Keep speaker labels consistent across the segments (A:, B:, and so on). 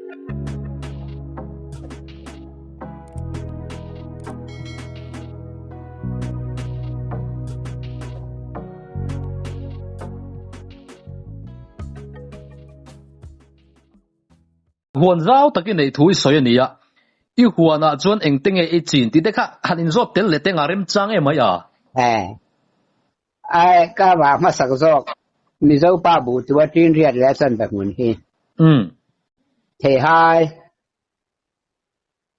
A: huan zau takin nei thui soi ania I huana chuan engtenge I chin ti dekha hanin zop tel le teng arem chang e mai a
B: ai ka ba ma sak zok mi zo pa bu tu tin riat le san bak mun hi thei hai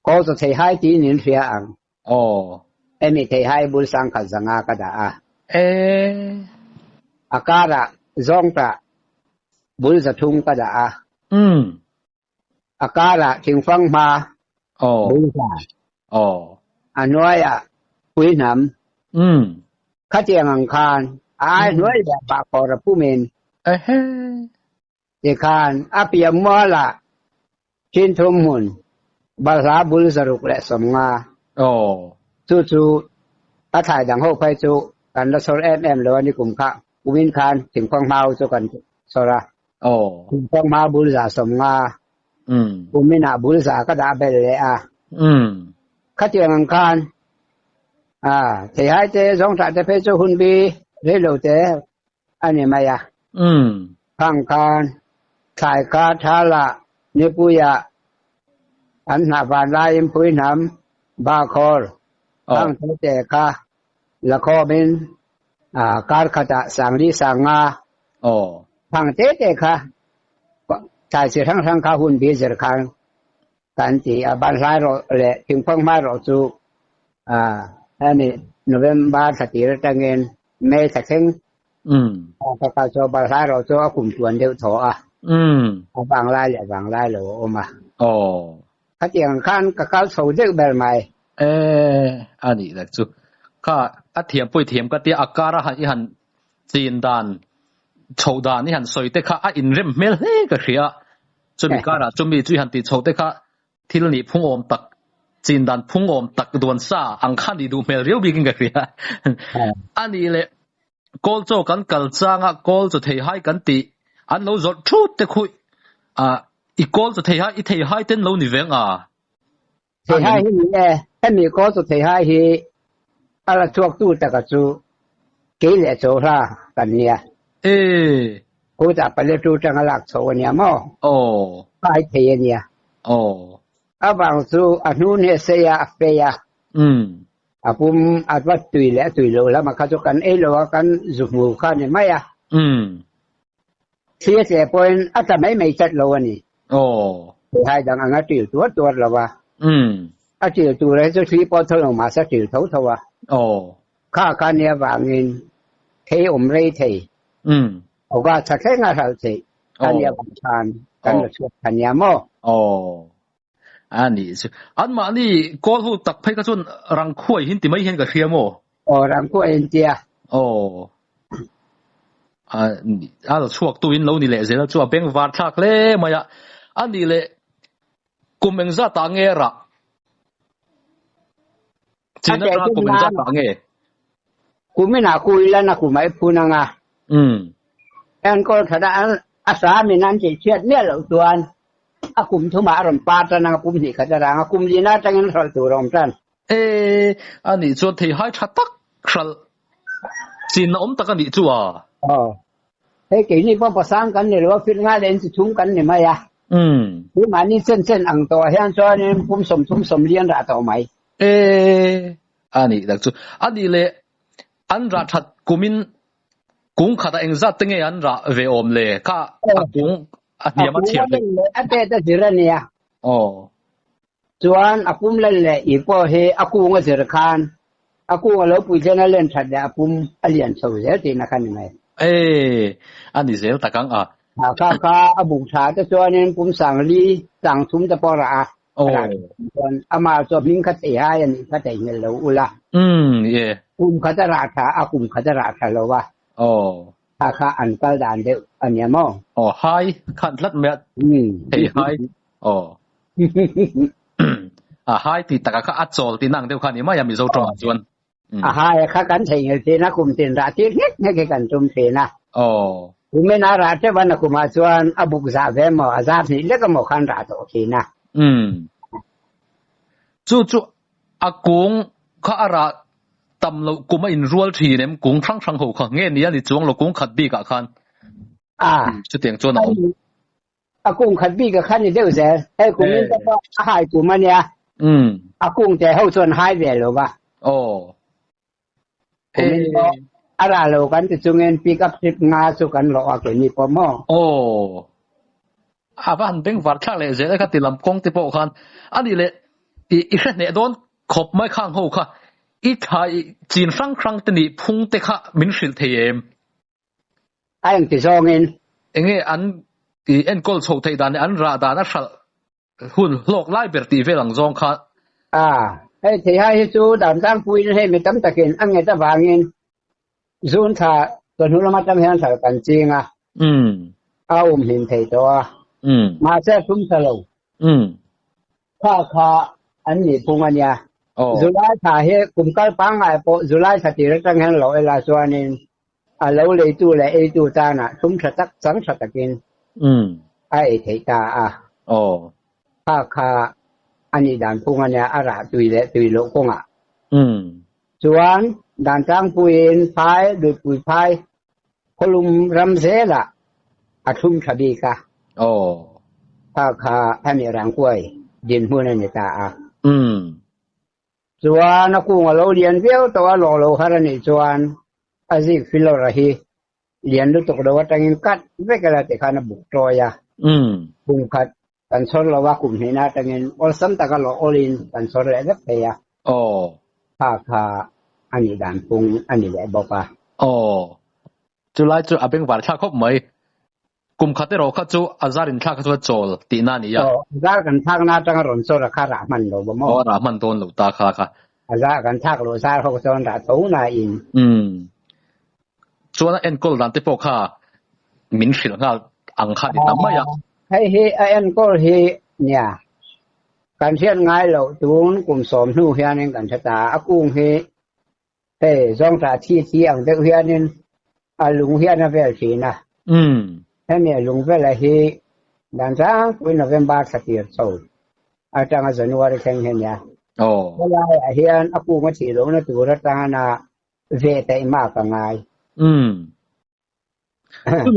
B: ko so thei hai ti nin ria ang emi thei hai bul sang kha zanga ka da akara zong ta bul za thung ka da akara thing phang ma bul sa anoya pui nam khá chèn ăn khan ai nói là bà cò là phú mình thì khan áp yếm mơ là trên thôn mồn bà lá bùn sờ rục lại sầm nga chú ta thải đằng hậu phải chú cần là số em rồi đi cùng khác Umin khan thỉnh phong mau cho cần số ra thỉnh phong mau bùn giả sầm nga Umin à bùn giả cái đã bể lệ khá chèn ăn khan thì hai thế giống tại thế phải cho hun bi lấy đầu thế anh em mày thằng con thải cá thà là nếu bây giờ anh nạp vào lại em bây nắm ba cor thằng thế cá là kho bên cá khata sang đi sang nga thằng thế cá thải sự thằng cá hun bi giờ khang kan thì ban lại rồi lệ tiếng phong mai rồi chú anh November thật tiệt nghen May thật sinh các cho bà sai rồi cho cùng tuần đều thọ vàng lai rồi ôm các tiền khăn các cao sầu dễ bề mày
A: anh đi được chứ các thiểm bồi thiểm các tiền akara han chín đàn sầu đàn han soi tê các in rem mel cái gì á chuẩn bị cái là chuẩn bị truy han tì sầu tê các thì là phung ôm tắc chín đàn phung ôm tắc đuôn sa ang khăn đi du mel riêu bị cái gì á anh đi lệ call choกันกัลจางอ่ะ call จะเทให้กันตีอันเราจดชุดแต่คุยอี call จะเทให้อีเทให้เต้นเราหนีเวง
B: เทให้นี่แหละถ้ามี call จะเทให้ที่อะไรช่วงตู้แต่ก็จูกี่เหล่โจล่ะกันเนี่ยกูจะไปเล่นตู้จังหลักโจเนี่ยมั้งไปเทียเนี่ยบางจูอันนู้นเนี่ยเสียเฟียผมอาจว่าตุยแล้วมาเข้ากันเรากันจุกมูกันเนี่ยไม่เสียเสียปนอาจจะไม่จัดเราวันนี้ให้ดังงั้นติวตัวเราว่าติวตัวเลยจะซื้อปอทลงมาสักติวเท่าว่าข้ากันเนี่ยว่าเงินเทเลยเทเอาว่าสักแค่งานเราเทกันเนี่ยบางชานกันจะช่วยกันเนี่ยมั้ง
A: อันนี้อันมานี่ก็หูตักไปก็จนรังคุยหินติไม่เห็นกับเชียโม
B: รังคุยเจีย
A: เราช่วงตัวอินเรานี่แหละเสร็จแล้วช่วงเป็นวาดทักเลยมาอ่ะอันนี้แหละกุมเองจะต่างเงระจีนเรากุมเองจะต่างเง
B: กุมไม่น่าคุยแล้วนะกุมไม่พูดนะงะอันก็ถ้าได้อาสามีนั้นจะเชียดเนี่ยเราตัวกุมทุ่มอารมณ์ปาตนังกุมที่ขจารางกุมจีน่าจังเงินเราตัวรองจัน
A: อันนี้จวนที่ให้ชัดตักชัดจีนอมตะกันดีจัว
B: เฮ้ยกี่นี่พอประสานกันเนี่ยหรือว่าฟิตงานเล่นสิทุ่มกันเนี่ยไหมอะหรือมานี่เส้นอังตัวเฮียนจอเนี่ยผมสมเลี้ยงระต่อไหม
A: อันนี้ดักจูอันนี้เลยอันรัชัดกุมินกุ้งขัดเองจัดตั้งไงอันระเวอมเลยข้ากุ้งอันนี้มาเทียบเลย
B: อันเด็ดจีรันเนี่ยจวนอากุมเล่นเลยอีพอเฮอากุงก็จีรคานอากุงเราปุยเจนันเล่นชัดเดียอากุมอเลียนสู้เสียทีนักขันไหม
A: อันนี้เสียตะกัง
B: ข้าอาบุกชาจะจวนเนี่ยปุมสั่งลีสั่งทุ่มจะปอระจวนอามาจวบมิงคัดเอียยันคัดเอียเราอุละกุมคัดราชาอากุมคัดราชาเราว่าข้าอันกัลดานเดียวอันนี้มั้ง
A: ไฮขันลัดเม็ดไฮไฮที่ตะกังอัดโจลที่นั่งเดียวกันนี่ไม่ยังมีโจทย์จวน
B: ไฮข้ากันใช่เงี้ยที่นักกุมตินราที่เล็กๆกันจุ่มเทนะ กูไม่น่ารักแต่วันนั้นกูมาชวนอบุกซาเวมอาซาที่เล็กก็หมอขันรัดโอเคนะ
A: จู่อากงข้าอะไรตำเรากูมาอินรัวทีเนี่ยกูครั้งหัวข้างเงี้ยนี่นี่จวงเรากูขัดบีกับขันจุดเตียงจวนเอา
B: อากงขัดบีกับขันนี่เดี๋ยวเสียไอ้กูไม่ต้องว่าหายกูมันเนี่ยอากงจะให้ชวนหายไปหรือวะ
A: โอ้
B: อะไรเรากันจะจงเงินปีกับสิบงาสุกันหลอกตัวนี้พอมอ
A: โอ้บ้านเป็นวัดข้างเลยเสียก็ติดลำกงติดโปกันอันนี้เลยอีกเนี่ยโดนขบไม่ข้างหูค่ะอีไทยจีนครั้งตัวนี้พุ่งเตะค่ะมินสิลเทียม
B: ไอ้ยังติดซองเงิน
A: เงี้ยอันเอ็นกอลโชว์ไทยดานอันราดานักหุ่นโลกไล่เบอร์ตีเวลังซองค่ะ
B: ไอ้ที่ให้จูด่านตั้งปุยให้ไม่ตั้งตะเกียนอันเงี้ยตะวางเงินซูนท่าตอนนู้นเรามาทำให้อันสักกันจริงเอาเห็นไทยตัวมาเสียทุ่มสลงข้าอันนี้พุ่งอันเนี้ยจุฬาท่าเฮกุมการปังไอ้พอจุฬาท่าที่เราตั้งให้เราเวลาส่วนนี้เราเลยตัวเลยไอ้ตัวตาน่ะทุ่มสตักสังสตักินไอ้ไทยตาข้าอันนี้ด่านพุ่งอันเนี้ยอาราตุยเละตุยโลกงส่วนด่านตั้งปุยพายดูปุยพายพลุมรำเสละอาทุ่มฉบีกะข้าอันนี้รังกวยยินหัวนั่นตาส่วนนักกู้เราเรียนเบี้ยวตัวเราหารันนี่ส่วนอาศัยฟิโลราฮีเรียนรู้ตกดาวตั้งอินกัดเวกละแต่ขานบุกตรอยบุกขัดกันสอนเราว่ากุ่มหินาตั้งอินอลซัมตะกันเราอลินกันสอนอะไรแบบเนี้ยข้าอันนี้ด่านปุงอันนี้แหละบอกว่า
A: จุฬาจุอาเป็นวัดชาคบไหมกุมขัดที่เราขัดจูอาจารย์ชาคบโจลตีนานี่ย
B: อาจารย์กันทักนาจังรอนโซระคารามันเราบ่มอ
A: รามันโดนหลุดตาค่ะ
B: อาจารย์กันทักโลซาเขาโซนราตูนาอิน
A: ส่วนเอ็นกอลดันที่พวกข้ามินสิลงาอังคาดิตามไม่ยัง
B: ให้เฮเอ็นกอลเฮเนี่ยการเชียนง่ายเราตูนกลุ่มสมนู่เฮียนกันชะตาอากุ้งเฮจงตาที่อังเด็กเฮียนินลุงเฮียนเวลชีนะให้เนี่ยลุงเวลาเฮดันจ้าวินเวมบาสักyearโซอาจารย์จันวารีแข่งเห็นเนี่ยเวลาเฮียนอากุ้งมาชีลงนะตัวรัตนาเวทไอมากกันง่าย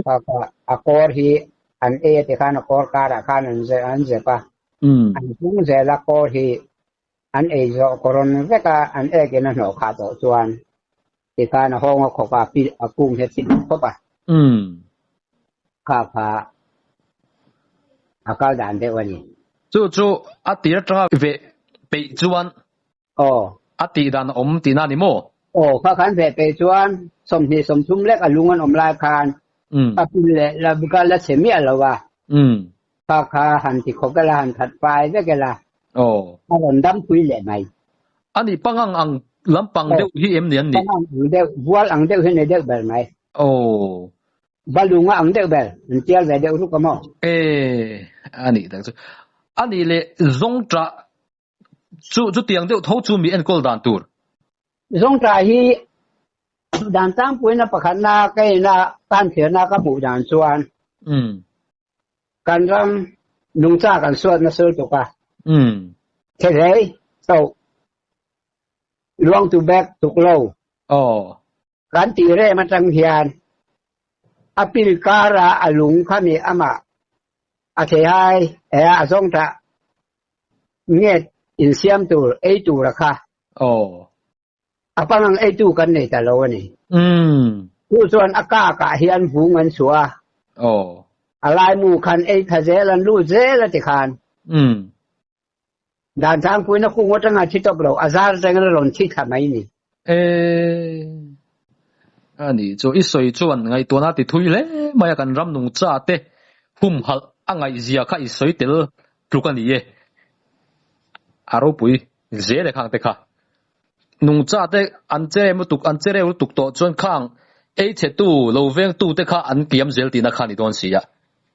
B: ก็อากอร์ฮีอันที่ข้านอากอร์การ์ข้านันเจปะอันพุ่งเจลักอร์ฮีอันจะกรณีเวกอันกินหัวขาดส่วนที่การห้องเขาก็ปีกุ้งเห็ดสิเข้าไปข้าพาอาการด่านเดียวนี้
A: จู่อาทิตย์ละไปจวนอาทิตย์นั้นตีนานิโม
B: ข้าขันไปจวนสมเหตุสมทุ่มเล็กลุงมันลายคานอาปีเละแล้วบุกละเสมีอะไรวะข้าหันที่เขาก็ละหันถัดไปเวกละมาหล่นดำคุยเลยไหม
A: อันนี้ปังอังลำปังเดียวที่เนียนนี่
B: ปังอังเดียววัวอังเดียวเห็นเดียวแบบไหมบาลุงว่าอังเดียวแบบเจ้าแบบเดียวทุกข์มั้ง
A: อันนี้แต่สุดอันนี้เลยจงจ้าจู่เตียงเดียวทั้งจู่มีเอ็นกอลดันตูร์
B: จงจ้าฮีดันตั้งปุยน่ะประคันน่ะใกล้น่ะการเขียนน่ะก็ผู้ดันส่วนการรำนุ่งจ้ากันส่วนน่ะส่วนตัวกันเท่เลยโตล่วงตัวแบกตุกโลการตีเร่มาจังเฮียนอภิริการะอลุงขมีอามาอาเทไออาทรงตะเงียอินเซียมตัวไอตัวราคาอาปังไอตัวกันในแต่ละวันนี้ผู้ส่วนอากาศเฮียนหูเงินสัวอะไรหมู่คันไอทะเจรันรู้เจละติคานด่านทางคุยนักกุ้งวัฒนธรรมที่ตบเราอาซาร์จังเราหล่นที่ทำไมนี่
A: อันนี้จะอีสวยจวนไงตัวนั้นติดทุยเลยไม่อยากกันรำนุ่งจ้าเตะหุ่มหัดอังไงเสียข้าอีสวยเตลทุกันนี่เย่อารมณ์ปุยเสียเลยข้างเตะค่ะนุ่งจ้าเตะอันเจมุตุกอันเจเรวตุกโตจวนข้างเอเชตูโลเวงตูเตะค่ะอันเกียมเซลตีนักขันอีตัวนี้อ่ะ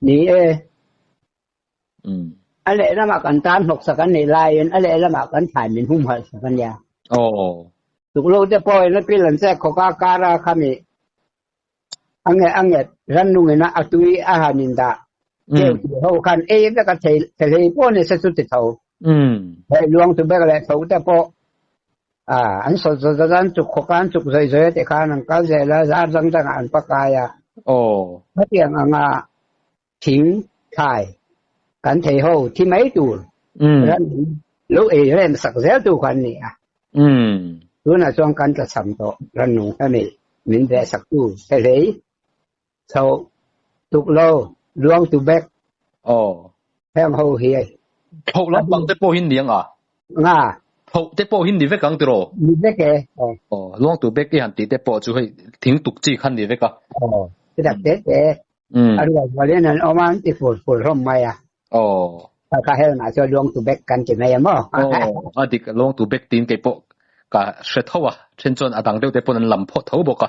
B: นี่อะไรละมากันตามหกสักกันในลายอะไรละมากันถ่ายเป็นหุ่มหัดสักกันยาถูกโลกจะปล่อยแล้วปีหลังแรกเขาก็การาคามี anget ran nu na atui a hanin da ke ho kan e da ka the po ne se su ti tho he luang tu be le tho te po an so dan chu kho kan chu zai zai te khan an ka je la za dang dang an pa ka ya ma tiang anga thing thai kan thei ho thi mai tu ran lu e ren sak zel tu kan ni tu na chong kan ka sam to ran nu ka ni min de sak tu te le so tuk lo luang tu bek hang ho hi
A: ho la bang te po hin liang
B: nga
A: ho te po hin ni ve kang tro
B: ni ve ke
A: luang tu bek ki han ti te po chu hei thing tuk chi khan ni ve ka
B: te dak te aru wa le nan o man ti ful rom mai ka hel na cho luang tu bek kan ti mai mo
A: adik luang tu bek tin ke po ka she thowa chen chon adang deu te po nan lam pho tho bo ka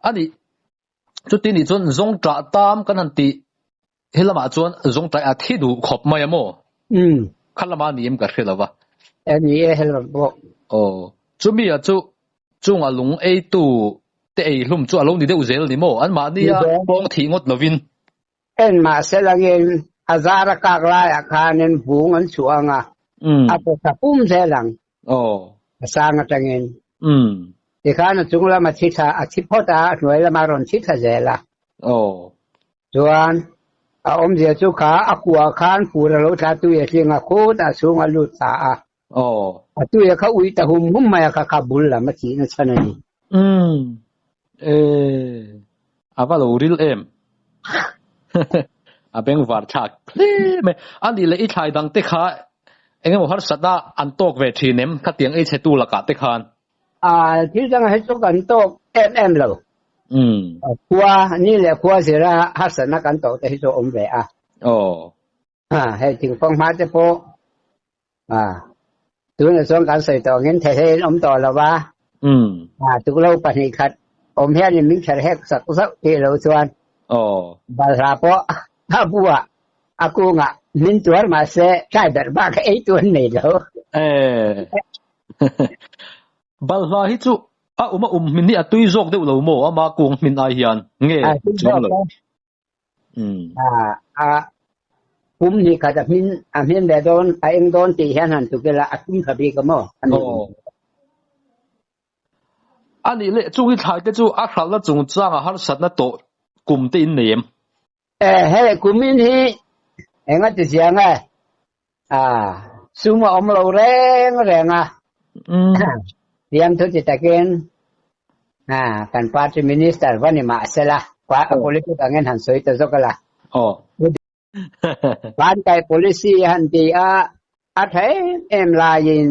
A: ani chu tin ni chon zong tra tam kan han ti helama chon zong tra a thi du khop mai mo khalama niam ka hrelawa
B: ani e hel bo
A: chu mi a chu chung a lung e tu te ei hlum chu alo ni deu zel ni mo an ma ni a bong thi ngot lovin
B: en ma selangin azara ka la ya khanen bung an chuanga apo sa pum selang sang atangin ti khan chung la ma thi tha a thi phota noi la ma ron thi tha zela chuan a om je chu kha akua khan pu ra lo tha tu ye singa ko ta chung a lu ta a tu ye kha ui ta hum ma ya kha bul la ma chi na chanani
A: ava lo ril em a beng var chak me ani le I thai dang te kha engem har sada an tok ve thinem kha tiang ei che tu la ka te khan
B: thi jang he chu kan tok em lo kwa ni le kwa sira har sana kan tok te chu om ve he ting phong ma te po tu na song kan sai to ngin the he om to la wa tu lo pa ni khat om he ni min char hek sak sak te lo chuan ba ra po ha bua aku nga min tuar ma se chai ber ba ka ei tuan nei lo
A: bal la hi chu uma min ni atui jok deuh lo mo ama kung min ai hian nge chung lo
B: kum ni ka da min de don a eng don ti hian han tu ke la akum ka bi ka mo
A: ani le chu hi thai te chu a khral la chung chang a har sat na to kum te in nem
B: he kum min hi enga ti siang suma om lo reng yang tu ti taken kan party minister wani ma sela kwa politik angen han soi ta zokala ban kai policy han ti a thai em la yin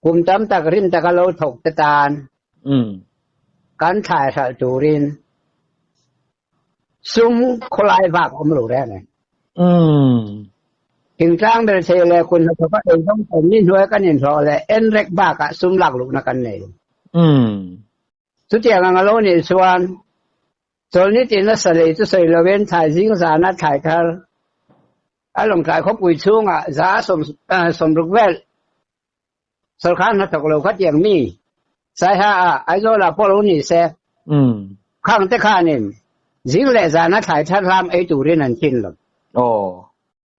B: kum tam tak rin ta lo thok ta tan kan thai sa turin sum kholai vak om lo re ne ting trang de se le kun ta pa eng dong kon ni hoi kan in ro le en rek ba ka sum lak lu na kan nei chu tiang ang lo ni chuan chol ni tin na sale chu sei lo ven thai jing za na thai thar a long thai kho pui chunga za som ruk vel sol khan na tok lo khat yang mi sai ha ai zo la po lo ni se khang te kha nin jing le za na thai thar ram ei tu rin an chin lo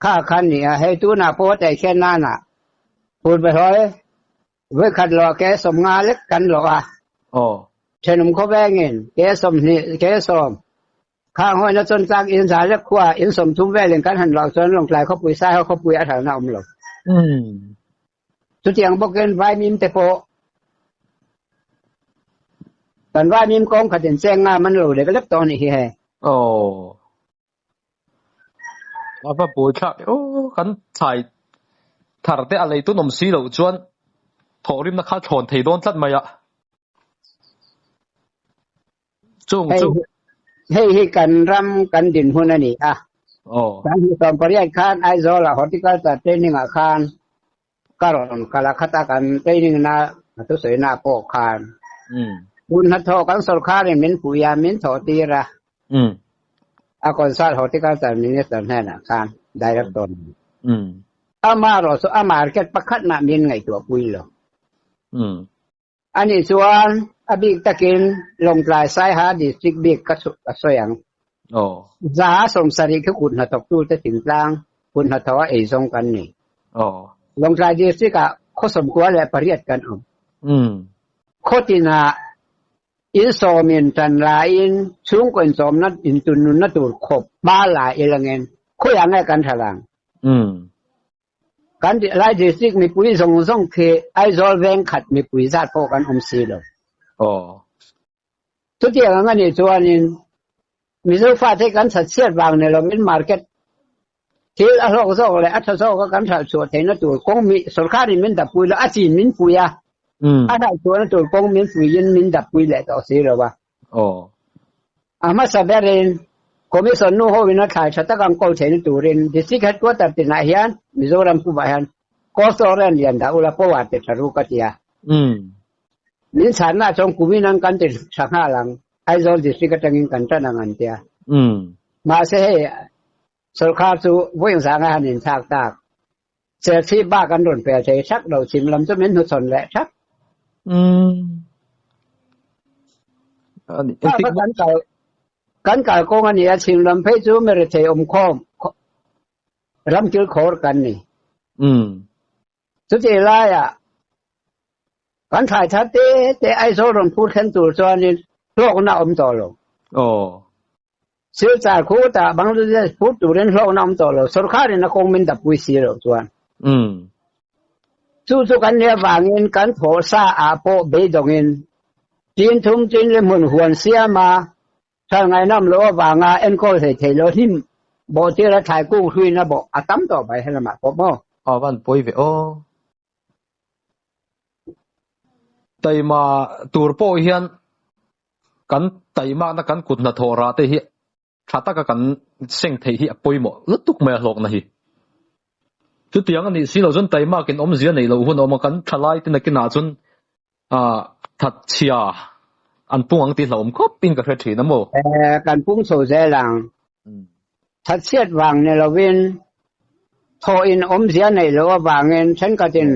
B: kha khan ni he tu na po te chen na na put ba hoi với khát lo cái sôm nga lết cắn lo trên ông có vẻ nghe cái sôm ni cái sôm khang hồi nó chân trang in giá rất qua in sôm thung vẻ lên cắn hành lo chân lòng lại có bụi sai có bụi ở thằng nào ông lo chút tiếng bốc lên vai mím te po còn vai mím con khát tiền sen nga mình lo để cái lớp to này hè
A: apa bôi chắc kan thải thar te alei tu nom si lo chuan thorim na kha thon thei don tlat mai chung
B: hey kan ram kan din hun ani kan hi tom pariat khan ai zo la horticulture training khan karon kala khata kan training na tu sei na po khan un ha tho kan sol kha min puya min tho ti ra a kon sal horticulture minister na khan director amaro so market pakhat na min ngai to pui lo ani chuan abi takin longlai sai ha district big ka soyang za som sari ke kun hatok tu te ting tlang kun hatawa e song kan ni longlai district ka kho som kwa le pariat kan khotina in somin tan la in chung kon som nat in tunun na tur khop ba la elangen kho yang ai kan thalang kan lai district mi pui song ke ai zol veng khat mi pui zat po kan si lo tu dia nga ni chuanin mi zo fa te kan that siat wang ne lo min market thil a lok zo le a tha zo ka kan thal chu the na tur kong mi sarkar min da pui la a chin min pui a a da chu na tur kong min pui yin min da pui le to si lo ba ama saberin commission nu ho wina thai chata kam ko the ni turin district headquarters tin a hian mizoram ku ba hian ko so ren yan da ula po wa te tharu ka tia min chan na chong kumi nang kan te thakha lang ai zol district ka tangin kan ta nang an tia ma se he sarkar chu voing sa nga hanin thak tak se thi ba kan ron pe the thak do chim lam chu min hu son le thak ani kan ka ko nga ni a chim lam phe chu me re the khom ram kil khor kan ni chu te la ya kan thai tha te ai zo ron pu khen tur cho ni lok na to lo sil cha khu ta bangladesh pu tu ren lok na to lo sarkar na kong min da pui si lo chuan chu kan ne wangin kan tho sa a po be dongin tin thum tin le mun huan sia ma thal ngai nam lo wanga en ko the lo him bo te la thai ku hui na bo atam to bai hala ma po mo
A: van poi ve tai ma tur po hian kan tai ma na kan kut na thora te hi thata ka kan seng thei hi poi mo lutuk me hlok na hi chu tiang ani si lo zon tai ma kin om zia nei lo hun om kan thalai tin na kin a chun that chia an pung ang ti hlom khop pin ka thre thi na mo
B: kan pung so ze lang that siat wang ne lo win tho in om zia nei lo wangin chen ka tin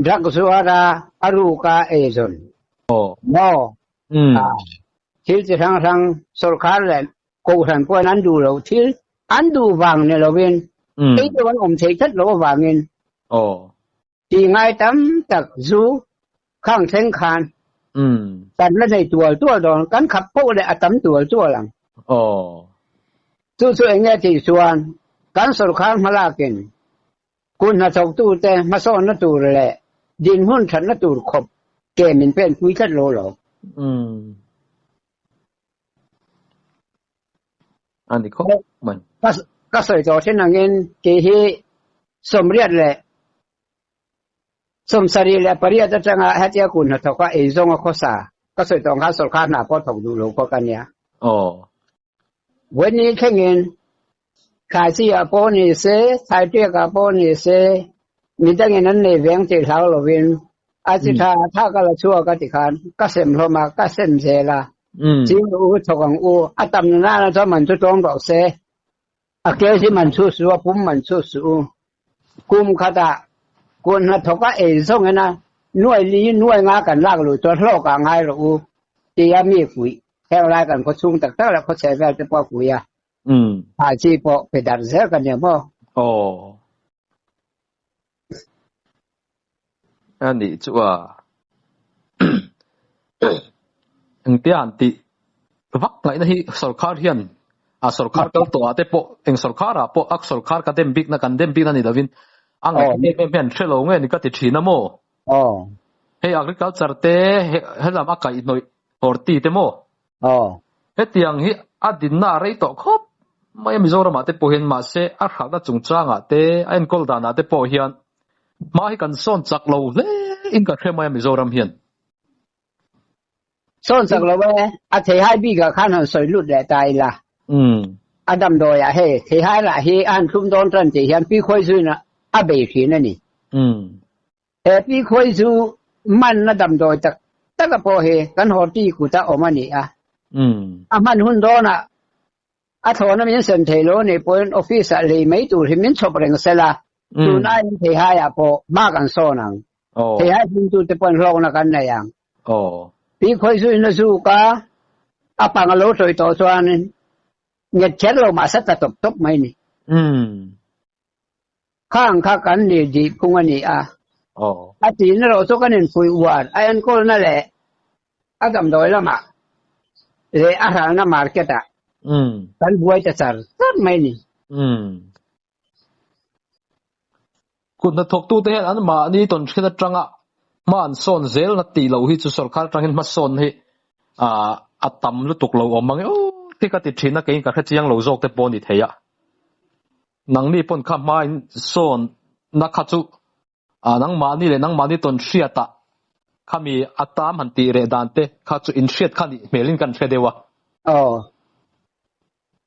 B: dak suara aruka ezon no thil chi thang sarkar le ko than po nan du lo thil an du wang ne lo win ei to wan om thei that lo wangin ti ngai tam tak zu khang theng khanกันละในตัวดอนกันขับโป้เลยอาตำตัวหลังสู้ๆเองเนี่ยที่ส่วนกันสุรคานมาลากินคุณน่ะส่งตู้แต่มาซ่อนน่ะตู้แหละดินหุ้นฉันน่ะตู้ขบแกมันเป็นคุยคัดโลหรอ
A: อันนี้เขามัน
B: ก็สวยจอเช่นอย่างงี้เกฮีสมเรียดแหละสมสรีและปริยัติจังอาเหตุยาคุณทว่าเอซงข้อสาก็สวยตรงข้าสุรคานหน้าพอถกดูโลก็กันเนี่ยวันนี้แค่เงินขายที่อาโปนิเซไทยเตียกับโปนิเซมีตั้งเงินนั้นในเวียงที่เขาเราวินอาจิตาถ้าก็ละชั่วก็ติคานก็เสมเข้ามาก็เสมเซละจิงอูถกังอูอาตำนานแล้วมันจะตรงดอกเซอาเกลที่มันสู้สู้ปุ่มมันสู้กุมขดาคนหัดถกเอซ่งไงนะหน่วยนี้หน่วยงากันลากหลุดตัวโลกง่ายหรูที่ยามีคุยแค่ไรกันก็ชุ่มตักเท่าแล้วเขาใช้แบบจะพอคุยอ่ะหาชีพอไปดัดเสียกันเนี่ยพ่อ
A: อันนี้จัวอันที่อันที่วักไหนนะที่สุรคาร์เฮียนสุรคาร์ก็ตัวแต่พอเองสุรคาร์พออักสุรคาร์ก็เต็มบิ๊กนะกันเต็มบิ๊กนั่นนี่ดาวินอังกฤษเป็นเชลล์เงี้ยนี่ก็ติดชีนะโมเฮ้ยอังกฤษเขาจัดเตะเฮ้ยลำอักไก่หน่อยหอร์ตีเตโมเฮ้ยที่ยังเฮ้ยอดีตน่าไรต่อครบไม่มีโซรามาเตปโอเฮียนมาเสอักขัดจงจ้างอ่ะเตะไอ้กอลดานาเตปโอเฮียนมาให้กันซ่อนจักเราเลยอินกับแค่ไม่มีโซรามเฮียน
B: ซ่อนจักเราเว้ยอาเทให้บีกับข้าหน่อยสวยลุดแหละตายละอาดำโดยอ่ะเฮ้เทให้ละเฮ้อันทุ่มโดนจันเจียนปีค่อยซื้อนะอาเบยทีนั่นนี่ปีค่อยซื้อมันนะดำโดยแต่ก็พอเฮกันหอตีกูจะออกมานี่อ่ะมันหุ่นโดนอ่ะอาทอนั้นมันเซ็นเทโลนี่พอออฟฟิศอะไรไม่ตัวที่มันชอบเรื่องเสละตัวนั้นเทให้อ่ะพอมากันโซนังเทให้คุณตัวจะเป็นโรคนักกันไหนยังปี พี่ค่อยสู้นะสู้กะอาปังโลสวยต่อส่วนเนี่ยเช็ดเรามาสัตตบไหมนี่ข้างข้ากันนี่ดีคงอันนี้อาจีนเราสู้กันนี่ฟุยหวานไอ้อันก็นั่นแหละอาดำโดยละมาเลยอาหารน้ำมาร์เก็ตกันบวยจะสารสักไหมนี่
A: คุณนัทกตู้เตะอันมานี่ตอนที่นัดจังอ่ะมาอันโซนเซลนัดตีเราฮิจุสอลคาร์จังเห็นมาโซนฮิอัตตำลุตุกเราออกมาโอ้ที่ก็ติดชินนักเองก็แค่ยังเราโจกแต่ปนดิเทียนังนี่ปนข้ามมาโซนนักขัดจุนังมานี่เลยนังมานี่ตอนเชียตะข้ามีอัตตามหันตีเรดานเตขัดจุอินเชียตขันเมลินกันเฟเดวะ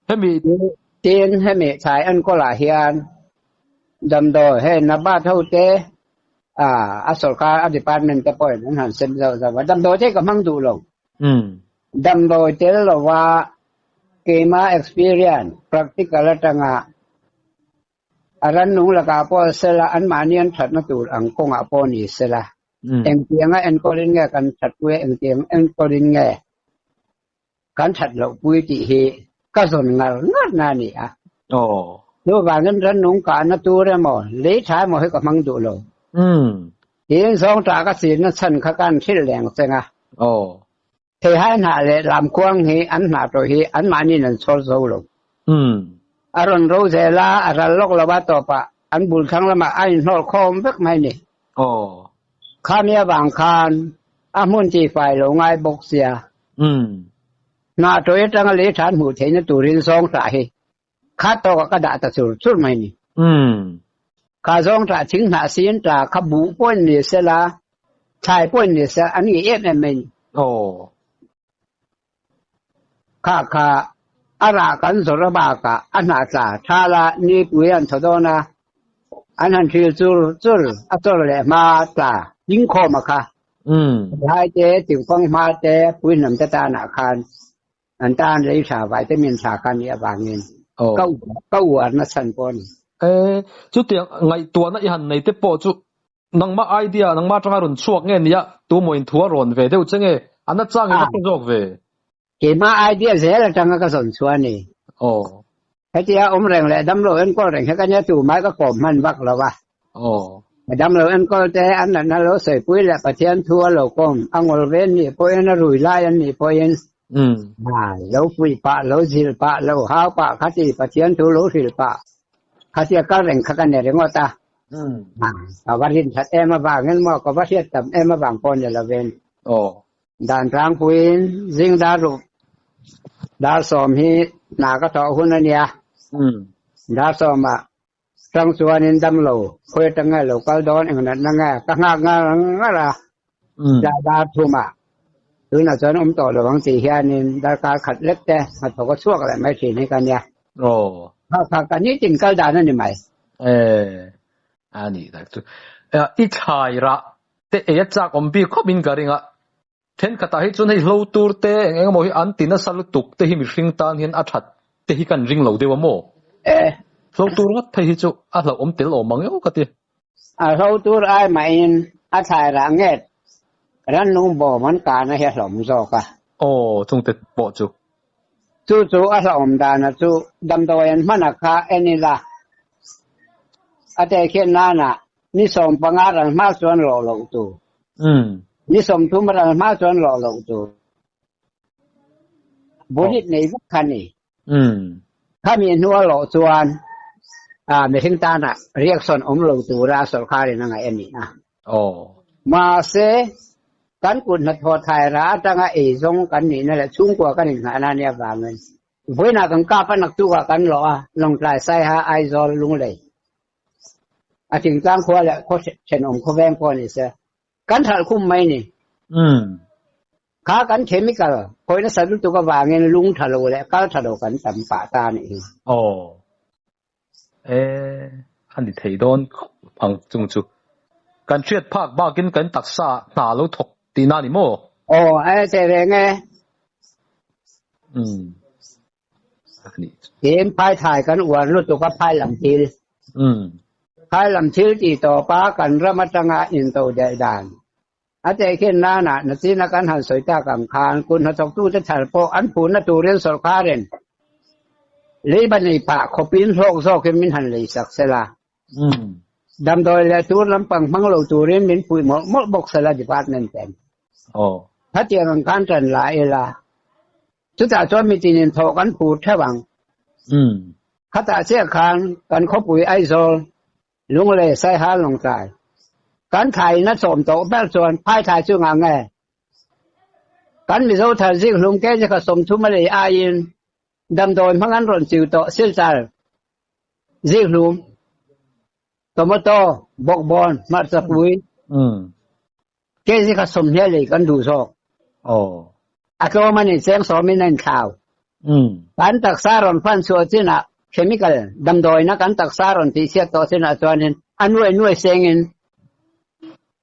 B: ให้มีเตียนให้มีชายอันก็หลายเฮียนดำโดยให้นับบ้านเท่าเตอาสกาอดีตparlemenแต่ปอยนั้นหันเส้นเราว่าดำโดยเท่ก็มั่งดูลงดำโดยเท่เราว่าเกมา experience practical ตั้งอารันนุ่งละกาพอเสละอันมาเนียนถัดนัตูอังกงอาปอนี่เสละเอ็งเตียงเอ็นโคลินเงกันถัดเวเอ็งเตียงเอ็นโคลินเงกันถัดเราปุยติเฮก็สนงานนานี่ดูว่าเงินรันนุ่งกานัตูเรมอเลี้ยชายมาให้กับมั่งดูลงเองสองตากสินสันขกันชิลแหลงเสงเทให้หน้าเลยลำควงเฮอันหน้าตัวเฮอันมานี่นั่นโซโซลงอารมณ์รู้เสลาอารมณ์โลกละว่าต่อปะอันบุญครั้งละมาไอ้นอลคอมเวกไม่นี่ข้ามีบางคานอามุนจีไฟลงไงบกเสียหน้าตัวเอตังเลยฐานหูเทนตูรินสองสายข้าโตก็กระดาษสุดไม่นี่ข้าสองตาถึงหน้าศีลตาขบุป้นนี่เสลาชายป้นนี่เสอันนี้เอ็ดเอ็มไม่ข้าอารากันสรบากะอันหาจาชาลานิปุยันทโดนาอันนั้นคือจุลอัตโตเลมาตายิงคอมาค่ะหายเจถึงฟังมาเจปุยนำตาหนาคานอันตานเลยชาไว้แต่มีชากันเนี่ยบางเงินก็อวดนัสันปน
A: จุดเตียงไงตัวนั้นยันในเตปโปจุนังมาไอเดียนังมาจังรุนช่วงเงี้ยเนี่ยตัวมวยทัวร์รอนเวเดี๋ยวจังเงอันนั้นจังเงี้ยก็จบเว
B: เกี่ยมาไอเดียเสียแล้วจังก็สนชวนนี่ไอ้ที่อมแรงแหละดำโลเอ็นก็แรงแค่กันเนี่ยจู่ไม้ก็กลมมันวักแล้ววะดำโลเอ็นก็แต่อันนั้นเราใส่ปุ๋ยแหละประเทียนทัวร์เรากลมอังวลเวนนี่พอยนรุ่ยไล่อันนี้พอยันเราปุ๋ยปะเราศิลปะเราหาปะขัดที่ประเทียนทัวร์เราศิลปะขัดที่ก็แรงแค่กันเนี่ยเรื่องว่าตาวันที่ชัดมาบางงั้นมอก็ว่าเทียบกับมาบางปนเนี่ยเราเวนด่านทางปุยซิงดารุดาสอมฮีนากระต่อหุ่นเนี่ยดาสอมจังสวนินดำโลคุยตั้งไงโลกัลดอนเองนั่นนั่งไงตั้งงานละดาทุมาคือน่าจะน้อมต่อระวังตีเฮียนินดาการขัดเล็กแต่ขัดเขาก็ช่วงอะไรไม่ถีนี่กันเนี่ยถ้ากันนี้จริงกัลดานนั่นนี่ไหม
A: อันนี้นะอีชายละแต่เอจากอมบีก็บินกันอ่ะเช่นก็ตาให้จนให้โลตูร์เตะเองโมหิอันตินัสลุตุกเตหิมิริงตานเห็นอัดหัดเตหิกันริงโลเดวโมโลตูร์ก็เตหิจูอัดเราเตลอมังเอวก็เต
B: โลตูร์ไอ้ไม่อินอัดชายร่างเงดรันนุ่งบ่มันการนะเฮียสมโซกะ
A: จงเตบ่
B: จู่อัดสมดานะจู่ดำตัวเองมันนักเอ็นี่ละอาเตเขียนนั่นน่ะนี่สมปังอารันมาส่วนโลตูนี่สมทุมรันมาจนหล่อหลงตัวบุญในวุฒินี่ถ้ามีนัวหล่อส่วนไม่ถึงตาน่ะเรียกส่วนอมหลงตัวราสคาเรนั่งไงเอ็นนี่นะมาเสกันกุนทอไทยราตั้งไอ้ทรงกันนี่นั่นแหละชุ่มกว่ากันอีกขนาดนี้บางเงินเว้ยนักก้าพันนักตัวกันหล่อลงปลายใส่หาไอซอลลุงเลยถึงกลางขวาแหละเขาเช่นอมเขาแวงพอนี่เสียกันถัดคุ้มไหมนี่ข้ากันเคมีกันพอยนั้นสรุปตัวก็ว่าเงินลุงถัดโลแหละก็ถัดโลกันต่ำป่าตานี่
A: อันนี้ที่โดนพังจุงจุกันเชียดภาคบ้ากินกันตักษาหนาลุถกตีนานี่โม
B: ไอ้เจ๊เรงไงเห็นพายถ่ายกันอวดรู้ตัวก็พายลำทีพายลำทีที่ต่อป้ากันระมัดระงับอินโตเดดาน อาเจเข็นนาน่ะนสินักการหันสวยตากำคานคุณหกตู้จะถ่ายโปอันผูนตูเรียนสรคาเรนลีบันนีปะขบินโลกโซกิมินหันเลยสักเสลาดำโดยแล้วตูลำปังมังโลตูเรียนมินปุยหมดบกสลาดิพาร์ตเมนต์เต็มถ้าเจียงการจันลาเอลาจุดจ่าจอมีจีนโทกันผูดแทวังข้าตาเสียคานกันขบุยไอโซลลุงเลยใส่ฮาลงใจการไทยนัดสมโตแป้ส่วนพายไทยช่วงงานการมิโซทาซิกลุงแกจะผสมทุมาเลยอายินดำโดยพังอันรอนจิวโตเซลซาร์ซิกลุงโตมาโตบกบอลมาสปุยแกจะผสมเนี่ยเลยกันดูโซอาก็มันนี่เสียงสอมินันข่าวการตักษารอนฟันส่วนที่น่ะเคมีคอลดำโดยนักการตักษารอนที่เสียตัวที่น่ะตัวนี้อันนู้นเสียง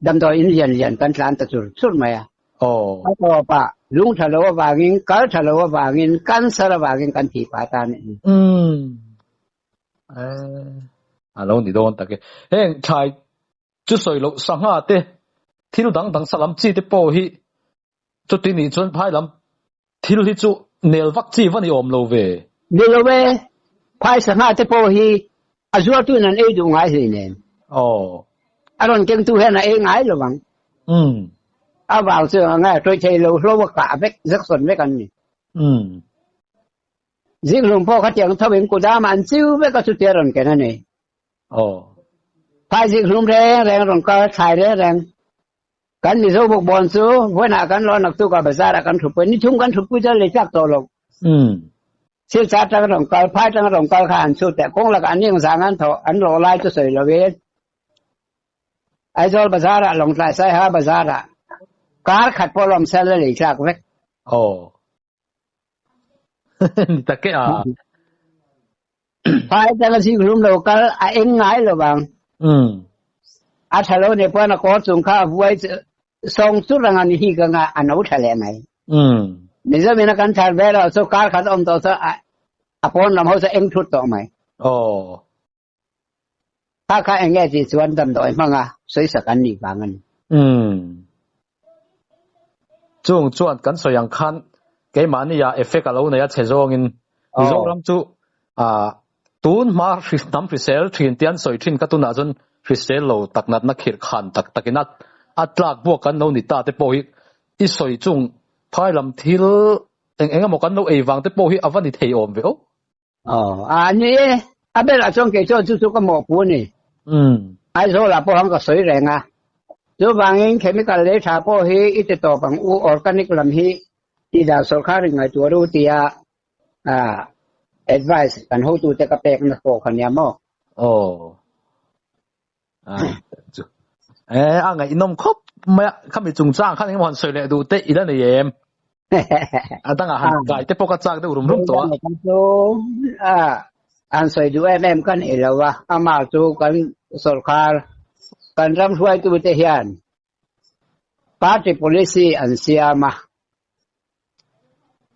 B: ดำโดยอินเดียนกันหลานตะจุดสุดไหมอ่ะเอาตัวปะลุงทะเลาะบากินกัลทะเลาะบากินกันสารบากินกันที่ปาตานี่
A: แล้วนี่โดนตะเกเฮ้ยชายจุดสวยลุสังหารเตที่เราดังสลัมจีเตโปฮีจุดที่นี่จนพายลำที่เราที่จุเนลวัคซีวันนี้อมโลเว
B: เนลเวพายสังหารเตโปฮีอาจว่าตัวนั้นดูง่ายสิเนี่ยอารมณ์เก่งตัวนั้นง่ายหรือเปล่าเอาบ่าวเสือง่ายโดยใช้เราโลวกะเวกซักส่วนเวกันนี่สิ่งหลวงพ่อเขาเจียงทวิงกุดามันซิวเวก็สุดเทียนกันนั่นเองพายสิ่งหลวงแรงรองก็ชายแรงกันมีโซ่บกบอลซูวันหน้ากันรอนักตู้กับภาษากันถูกเป็นนี่ชุ่มกันถูกผู้เจริญจากตัวลงเสียชาติจังรองก็พายจังรองก็ขานสุดแต่คงหลักอันนี้ของสางอันเถอะอันรอไล่จะใส่ละเวไอ้โซ่ภาษาหลงใจใส่หาภาษาการขัดพลมเซลล์เลยจากเวก
A: นี่ตะเกีย
B: พายจังสิ่งหลวงเราก็เอ็งง่ายหรือเปล่าอาทะเลเนี่ยพอนักขอส่งข้าวไว้ส่งสุดงานนี้ก็งานอันนู้นทะเลไหมนี่จะมีนักการทำแบบเราสุการขัดอมตัวซะอภรณ์เราเขาจะเอ็งทุดต่อไหมถ้าข้าเอ็งแก่ที่ส่วนดำดอยมั่งสวยสักอันนี้บางอัน
A: ช่วงจวนกันสยังคันเกมันนี่ยาเอฟเฟกต์เราเนี่ยเชโซงินมิโซรัมจูตูนมาน้ำฟิเซลทินเตียนสวยทินก็ตุนอาจนฟิเซลเราตักนัดนักขีดขันตักนัดอัตลักบวกกันเราหนิตาเตโปฮิอีสวยจุงพายลำทิลเอ็งก็บอกกันเราเอวังเตโปฮิอวันนี้เทียมเวอ
B: อันนี้อาเบลอาจงเกจจุก็หมอกปูนี่ไอ้โซลาพวกเขาก็สวยแรงจูบางเองเคมีคอลเลยชาโปฮิอิตโตบังออร์แกนิกลำฮิที่ดาวสุขาริงไงตัวรู้ที่advice กันหูตูจะกระเปกนักโปขันยาม
A: ไงอินนมครบไม่ข้ามีจุงจ้างข้าเองมันสวยเลยดูเตะอีแล้วเนี่ยตั้งหันไก่เตะปกติจ้างได้รุ่มตัวอันสวยดูกันเอแล้ววะอามาจูกันสุขากันรำช่วยตัวเทียนปาร์ตี้โพลิซีอันเสียมา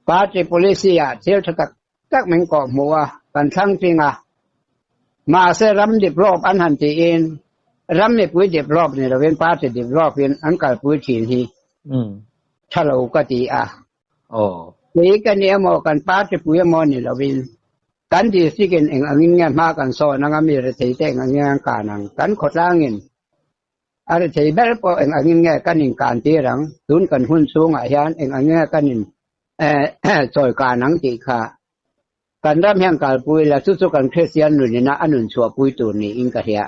A: ปาร์ตี้โพลิซีเที่ยวทักมันก็มัวกันทั้งจริงมาเสรำดิบรอบอันหันตีเองรำเนี่ยปุ้ยดิบรอบเนี่ยเราเป็นปาร์ตี้ดิบรอบเป็นอันกัดปุ้ยทีนี้ถ้าเราก็ตีนี่กันเนี่ยมอกันปาร์ตี้ปุ้ยมอนี่เราเป็นกันที่สิ่งเองอันนี้มากันโซนังมีอะไรที่แต่งอันนี้การนังกันขดล่างเงินอะไรที่แบบพอเองอันนี้กันอิงการที่หลังทุนกันหุ้นสูงอาหารเองอันนี้กันอิงจอยการนังตีค่ะการรำแห่งการปุยและสุดๆกันเครียดหนุนนะอันหนุนชัวปุยตัวนี้อิงกะเทีย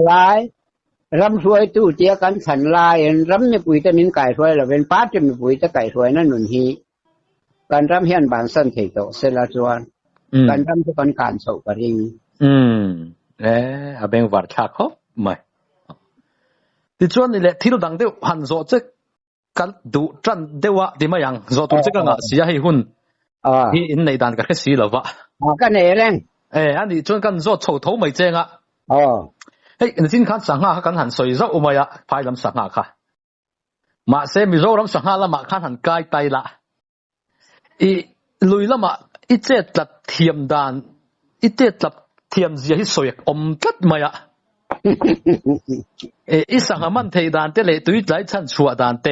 A: ลายรำช่วยตู้เจียกันฉันลายรำเนี่ยปุยจะมีไก่ช่วยเราเป็นป้าจะมีปุยจะไก่ช่วยนั่นหนุนฮีการรำแห่งบางสั้นเถิดเสลาจวนการรำจะเป็นการส่งกระดิ่งเป็นวัดชักเขาไม่ที่ชวนนี่แหละที่เราดังเดียวหันโซเจกันดูจันเดียวที่ไม่ยังโซตุเจกันเสียให้หุ่นที่อินในด้านก็แค่สีหรอวะ
B: กันเอง
A: อันนี้ชวนกันโซโฉโถไม่เจงเฮ้ยนี่สินค้าสังหากันหันสวยโซอุมาพายลำสังหาค่ะมาเซมิโซลำสังหาละมาขันหันกายไตละอีลุยละมาอีเจ็ดตัดเทียมดานอีเจ็ดตัดเทียมเสียให้สวยอมจัดมา อีสังหามันเทดานเตเลตุยไหลชันชัวดานเต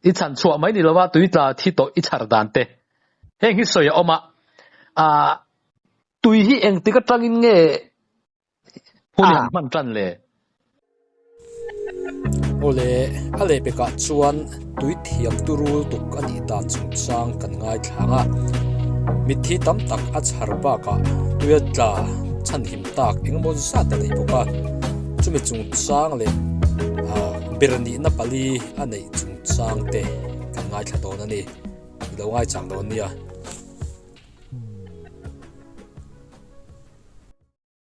A: อีชันชัวไม่นี่เราว่าตุยตาที่โตอีชาร์ดานเตเฮงฮิสอยออกมาตุยฮีเองติกตังอินเง่พูดมันจันเลย
C: โอเลอะไรไปกัดชวนตุยเทียมตุรูตุกอันนี้ตาจุงจางกันง่ายทางมิที่ตั้มตักอัจฉริบากะตุยตาฉันหิมตักเองโมซาตันอีบุกะจุมิจุงจางเลยเบรนีนับปลีอันนี้จุงจางเตกันง่ายทางโดนนี่เราง่ายจังโดนเนี่ย